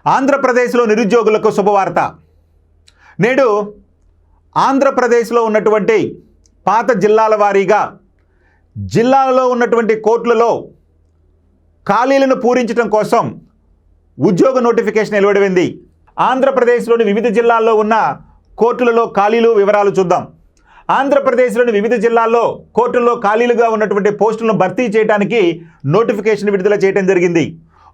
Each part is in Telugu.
ఆంధ్రప్రదేశ్లో నిరుద్యోగులకు శుభవార్త. నేడు ఆంధ్రప్రదేశ్లో ఉన్నటువంటి పాత జిల్లాల వారీగా జిల్లాలలో ఉన్నటువంటి కోర్టులలో ఖాళీలను పూరించడం కోసం ఉద్యోగ నోటిఫికేషన్ వెలువడింది. ఆంధ్రప్రదేశ్లోని వివిధ జిల్లాల్లో ఉన్న కోర్టులలో ఖాళీలు వివరాలు చూద్దాం. ఆంధ్రప్రదేశ్లోని వివిధ జిల్లాల్లో కోర్టుల్లో ఖాళీలుగా ఉన్నటువంటి పోస్టులను భర్తీ చేయడానికి నోటిఫికేషన్ విడుదల చేయడం జరిగింది.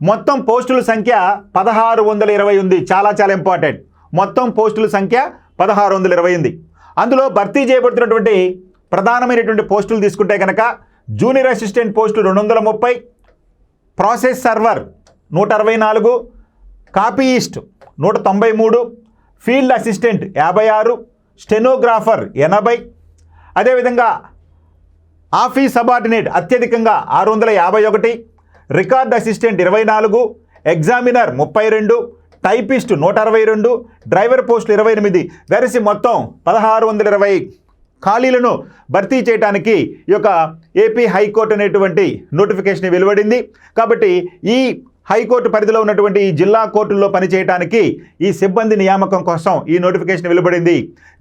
మొత్తం పోస్టుల సంఖ్య 1620 ఉంది. చాలా ఇంపార్టెంట్. మొత్తం పోస్టుల సంఖ్య 1620 ఉంది. అందులో భర్తీ చేయబడుతున్నటువంటి ప్రధానమైనటువంటి పోస్టులు తీసుకుంటే కనుక జూనియర్ అసిస్టెంట్ పోస్టులు 230, process server 164, copyist 193, field assistant 56, stenographer 80, అదేవిధంగా ఆఫీస్ సబార్డినేట్ అత్యధికంగా 651, record assistant 24, examiner 32, typist 162, driver పోస్టులు 28 వెరసి మొత్తం 1620 ఖాళీలను భర్తీ చేయడానికి ఈ యొక్క ఏపీ హైకోర్టు అనేటువంటి నోటిఫికేషన్ వెలువడింది. కాబట్టి ఈ హైకోర్టు పరిధిలో ఉన్నటువంటి ఈ జిల్లా కోర్టుల్లో పనిచేయడానికి ఈ సిబ్బంది నియామకం కోసం ఈ నోటిఫికేషన్ వెలువడింది.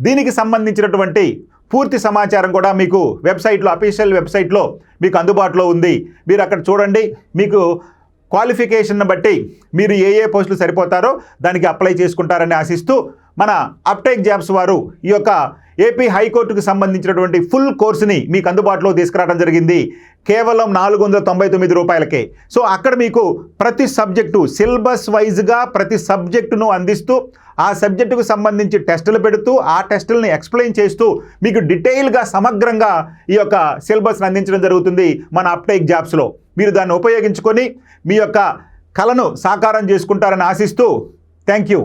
దీనికి సంబంధించినటువంటి పూర్తి సమాచారం కూడా మీకు వెబ్సైట్లో, అఫీషియల్ వెబ్సైట్లో మీకు అందుబాటులో ఉంది. మీరు అక్కడ చూడండి. మీకు క్వాలిఫికేషన్ బట్టి మీరు ఏ పోస్టులు సరిపోతారో దానికి అప్లై చేసుకుంటారని ఆశిస్తూ మన అప్టేక్ జాబ్స్ వారు ఈ యొక్క ఏపీ హైకోర్టుకు సంబంధించినటువంటి ఫుల్ కోర్సుని మీకు అందుబాటులో తీసుకురావడం జరిగింది. కేవలం 499 రూపాయలకే. సో అక్కడ మీకు ప్రతి సబ్జెక్టు సిలబస్ వైజ్గా ప్రతి సబ్జెక్టును అందిస్తూ ఆ సబ్జెక్టుకు సంబంధించి టెస్టులు పెడుతూ ఆ టెస్టులని ఎక్స్ప్లెయిన్ చేస్తూ మీకు డీటెయిల్గా సమగ్రంగా ఈ యొక్క సిలబస్ని అందించడం జరుగుతుంది మన అప్టేక్ జాబ్స్లో. మీరు దాన్ని ఉపయోగించుకొని మీ యొక్క కలను సాకారం చేసుకుంటారని ఆశిస్తూ థ్యాంక్ యూ.